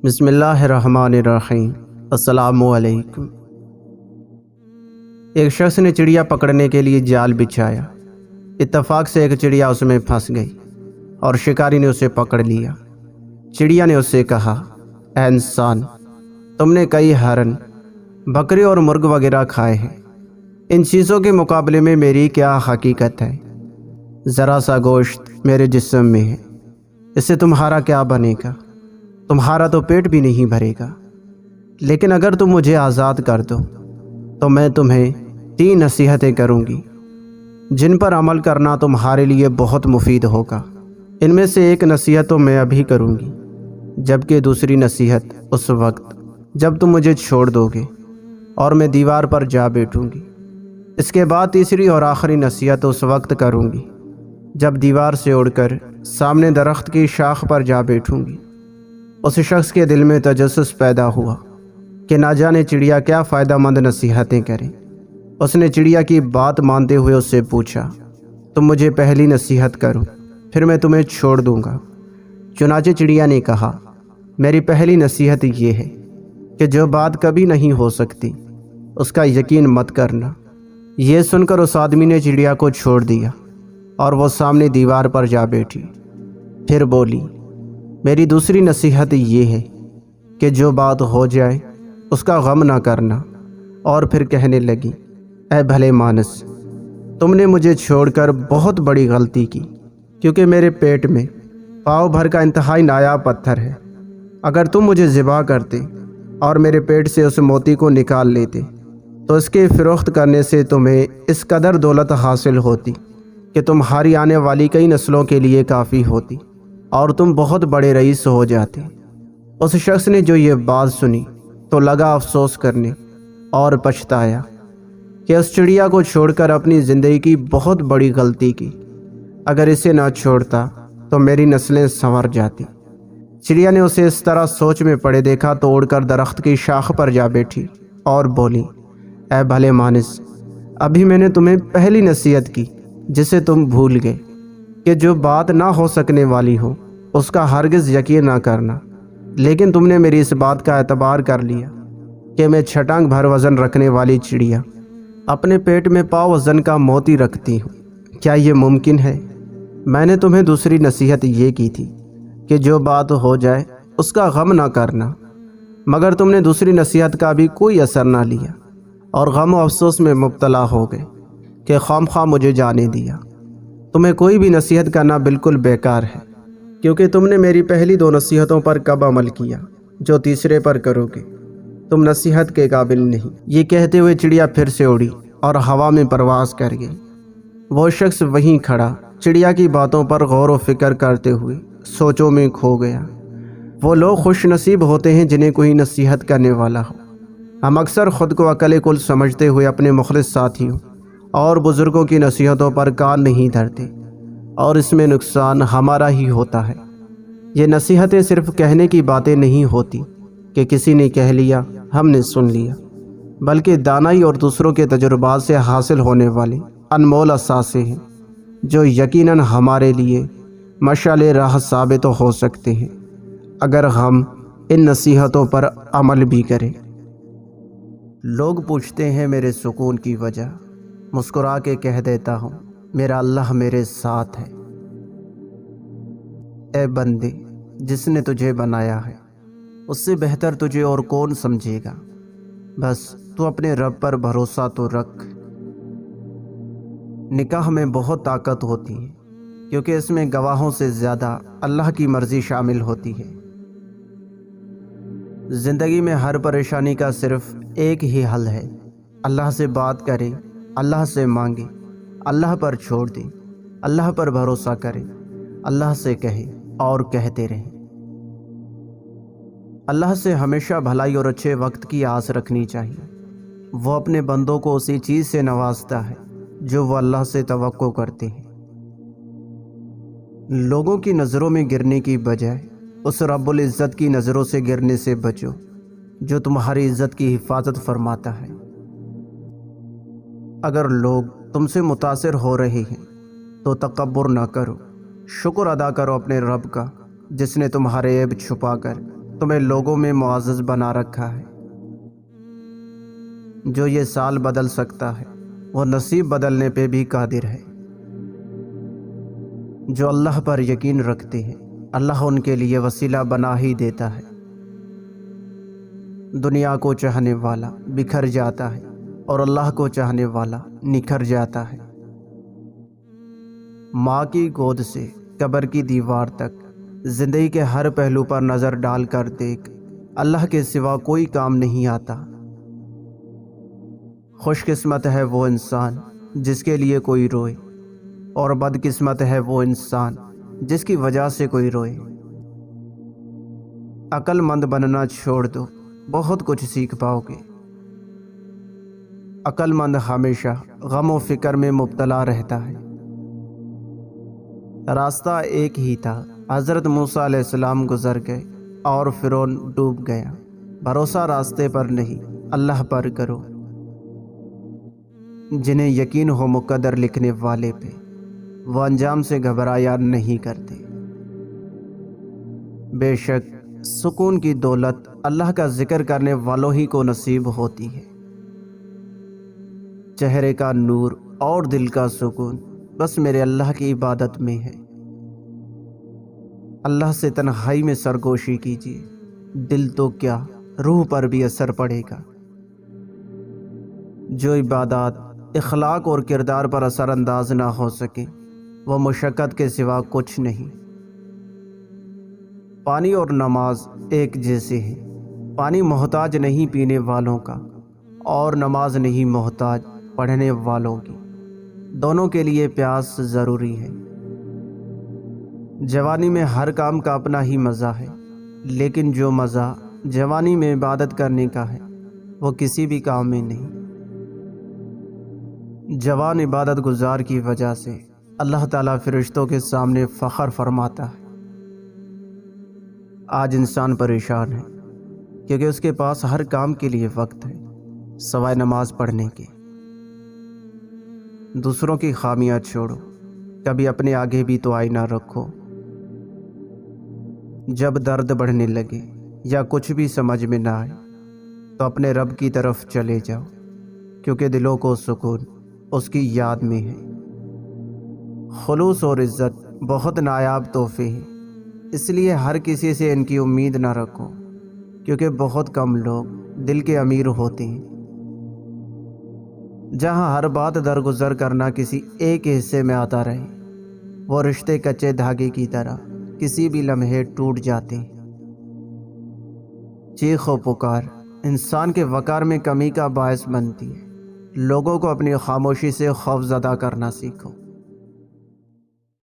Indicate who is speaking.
Speaker 1: بسم اللہ الرحمن الرحیم۔ السلام علیکم۔ ایک شخص نے چڑیا پکڑنے کے لیے جال بچھایا۔ اتفاق سے ایک چڑیا اس میں پھنس گئی اور شکاری نے اسے پکڑ لیا۔ چڑیا نے اس سے کہا، اے انسان، تم نے کئی ہرن، بکری اور مرغ وغیرہ کھائے ہیں، ان چیزوں کے مقابلے میں میری کیا حقیقت ہے؟ ذرا سا گوشت میرے جسم میں ہے، اس سے تمہارا کیا بنے گا؟ تمہارا تو پیٹ بھی نہیں بھرے گا۔ لیکن اگر تم مجھے آزاد کر دو تو میں تمہیں 3 نصیحتیں کروں گی جن پر عمل کرنا تمہارے لیے بہت مفید ہوگا۔ ان میں سے ایک نصیحت تو میں ابھی کروں گی، جبکہ دوسری نصیحت اس وقت جب تم مجھے چھوڑ دو گے اور میں دیوار پر جا بیٹھوں گی۔ اس کے بعد تیسری اور آخری نصیحت اس وقت کروں گی جب دیوار سے اڑ کر سامنے درخت کی شاخ پر جا بیٹھوں گی۔ اس شخص کے دل میں تجسس پیدا ہوا کہ نہ جانے چڑیا کیا فائدہ مند نصیحتیں کرے۔ اس نے چڑیا کی بات مانتے ہوئے اس سے پوچھا، تم مجھے پہلی نصیحت کرو، پھر میں تمہیں چھوڑ دوں گا۔ چنانچہ چڑیا نے کہا، میری پہلی نصیحت یہ ہے کہ جو بات کبھی نہیں ہو سکتی اس کا یقین مت کرنا۔ یہ سن کر اس آدمی نے چڑیا کو چھوڑ دیا اور وہ سامنے دیوار پر جا بیٹھی۔ پھر بولی، میری دوسری نصیحت یہ ہے کہ جو بات ہو جائے اس کا غم نہ کرنا۔ اور پھر کہنے لگی، اے بھلے مانس، تم نے مجھے چھوڑ کر بہت بڑی غلطی کی، کیونکہ میرے پیٹ میں پاؤ بھر کا انتہائی نایاب پتھر ہے۔ اگر تم مجھے ذبح کرتے اور میرے پیٹ سے اس موتی کو نکال لیتے تو اس کے فروخت کرنے سے تمہیں اس قدر دولت حاصل ہوتی کہ تمہاری آنے والی کئی نسلوں کے لیے کافی ہوتی اور تم بہت بڑے رئیس ہو جاتے۔ اس شخص نے جو یہ بات سنی تو لگا افسوس کرنے اور پچھتایا کہ اس چڑیا کو چھوڑ کر اپنی زندگی کی بہت بڑی غلطی کی۔ اگر اسے نہ چھوڑتا تو میری نسلیں سنور جاتی۔ چڑیا نے اسے اس طرح سوچ میں پڑے دیکھا تو اڑ کر درخت کی شاخ پر جا بیٹھی اور بولی، اے بھلے مانس، ابھی میں نے تمہیں پہلی نصیحت کی جسے تم بھول گئے کہ جو بات نہ ہو سکنے والی ہو اس کا ہرگز یقین نہ کرنا۔ لیکن تم نے میری اس بات کا اعتبار کر لیا کہ میں چھٹانگ بھر وزن رکھنے والی چڑیا اپنے پیٹ میں پاؤ وزن کا موتی رکھتی ہوں۔ کیا یہ ممکن ہے؟ میں نے تمہیں دوسری نصیحت یہ کی تھی کہ جو بات ہو جائے اس کا غم نہ کرنا، مگر تم نے دوسری نصیحت کا بھی کوئی اثر نہ لیا اور غم و افسوس میں مبتلا ہو گئے کہ خواہ مجھے جانے دیا۔ تمہیں کوئی بھی نصیحت کرنا بالکل بیکار ہے، کیونکہ تم نے میری پہلی 2 نصیحتوں پر کب عمل کیا جو تیسرے پر کرو گے؟ تم نصیحت کے قابل نہیں۔ یہ کہتے ہوئے چڑیا پھر سے اڑی اور ہوا میں پرواز کر گئی۔ وہ شخص وہیں کھڑا چڑیا کی باتوں پر غور و فکر کرتے ہوئے سوچوں میں کھو گیا۔ وہ لوگ خوش نصیب ہوتے ہیں جنہیں کوئی نصیحت کرنے والا ہو۔ ہم اکثر خود کو عقل کل سمجھتے ہوئے اپنے مخلص ساتھیوں اور بزرگوں کی نصیحتوں پر کان نہیں دھرتے، اور اس میں نقصان ہمارا ہی ہوتا ہے۔ یہ نصیحتیں صرف کہنے کی باتیں نہیں ہوتی کہ کسی نے کہہ لیا ہم نے سن لیا، بلکہ دانائی اور دوسروں کے تجربات سے حاصل ہونے والے انمول اثاثے ہیں جو یقیناً ہمارے لیے مشعل راہ ثابت ہو سکتے ہیں اگر ہم ان نصیحتوں پر عمل بھی کریں۔ لوگ پوچھتے ہیں میرے سکون کی وجہ، مسکرا کے کہہ دیتا ہوں میرا اللہ میرے ساتھ ہے۔ اے بندے، جس نے تجھے بنایا ہے اس سے بہتر تجھے اور کون سمجھے گا؟ بس تو اپنے رب پر بھروسہ تو رکھ۔ نکاح میں بہت طاقت ہوتی ہے کیونکہ اس میں گواہوں سے زیادہ اللہ کی مرضی شامل ہوتی ہے۔ زندگی میں ہر پریشانی کا صرف ایک ہی حل ہے، اللہ سے بات کرے، اللہ سے مانگے، اللہ پر چھوڑ دے، اللہ پر بھروسہ کرے، اللہ سے کہے اور کہتے رہیں۔ اللہ سے ہمیشہ بھلائی اور اچھے وقت کی آس رکھنی چاہیے۔ وہ اپنے بندوں کو اسی چیز سے نوازتا ہے جو وہ اللہ سے توقع کرتے ہیں۔ لوگوں کی نظروں میں گرنے کی بجائے اس رب العزت کی نظروں سے گرنے سے بچو جو تمہاری عزت کی حفاظت فرماتا ہے۔ اگر لوگ تم سے متاثر ہو رہے ہیں تو تکبر نہ کرو، شکر ادا کرو اپنے رب کا جس نے تمہارے عیب چھپا کر تمہیں لوگوں میں معزز بنا رکھا ہے۔ جو یہ سال بدل سکتا ہے وہ نصیب بدلنے پہ بھی قادر ہے۔ جو اللہ پر یقین رکھتے ہیں اللہ ان کے لیے وسیلہ بنا ہی دیتا ہے۔ دنیا کو چاہنے والا بکھر جاتا ہے اور اللہ کو چاہنے والا نکھر جاتا ہے۔ ماں کی گود سے قبر کی دیوار تک زندگی کے ہر پہلو پر نظر ڈال کر دیکھ، اللہ کے سوا کوئی کام نہیں آتا۔ خوش قسمت ہے وہ انسان جس کے لیے کوئی روئے، اور بد قسمت ہے وہ انسان جس کی وجہ سے کوئی روئے۔ عقل مند بننا چھوڑ دو، بہت کچھ سیکھ پاؤ گے۔ عقل مند ہمیشہ غم و فکر میں مبتلا رہتا ہے۔ راستہ ایک ہی تھا، حضرت موسیٰ علیہ السلام گزر گئے اور فرعون ڈوب گیا۔ بھروسہ راستے پر نہیں اللہ پر کرو۔ جنہیں یقین ہو مقدر لکھنے والے پہ، وہ انجام سے گھبرایا نہیں کرتے۔ بے شک سکون کی دولت اللہ کا ذکر کرنے والوں ہی کو نصیب ہوتی ہے۔ چہرے کا نور اور دل کا سکون بس میرے اللہ کی عبادت میں ہے۔ اللہ سے تنہائی میں سرگوشی کیجیے، دل تو کیا روح پر بھی اثر پڑے گا۔ جو عبادات اخلاق اور کردار پر اثر انداز نہ ہو سکے وہ مشقت کے سوا کچھ نہیں۔ پانی اور نماز ایک جیسے ہیں۔ پانی محتاج نہیں پینے والوں کا، اور نماز نہیں محتاج پڑھنے والوں کی۔ دونوں کے لیے پیاس ضروری ہے۔ جوانی میں ہر کام کا اپنا ہی مزہ ہے، لیکن جو مزہ جوانی میں عبادت کرنے کا ہے وہ کسی بھی کام میں نہیں۔ جوان عبادت گزار کی وجہ سے اللہ تعالیٰ فرشتوں کے سامنے فخر فرماتا ہے۔ آج انسان پریشان ہے کیونکہ اس کے پاس ہر کام کے لیے وقت ہے سوائے نماز پڑھنے کے۔ دوسروں کی خامیاں چھوڑو، کبھی اپنے آگے بھی تو آئینہ رکھو۔ جب درد بڑھنے لگے یا کچھ بھی سمجھ میں نہ آئے تو اپنے رب کی طرف چلے جاؤ، کیونکہ دلوں کو سکون اس کی یاد میں ہے۔ خلوص اور عزت بہت نایاب تحفے ہیں، اس لیے ہر کسی سے ان کی امید نہ رکھو، کیونکہ بہت کم لوگ دل کے امیر ہوتے ہیں۔ جہاں ہر بات درگزر کرنا کسی ایک حصے میں آتا رہے، وہ رشتے کچے دھاگے کی طرح کسی بھی لمحے ٹوٹ جاتے ہیں۔ چیخ و پکار انسان کے وقار میں کمی کا باعث بنتی ہے۔ لوگوں کو اپنی خاموشی سے خوف زدہ کرنا سیکھو۔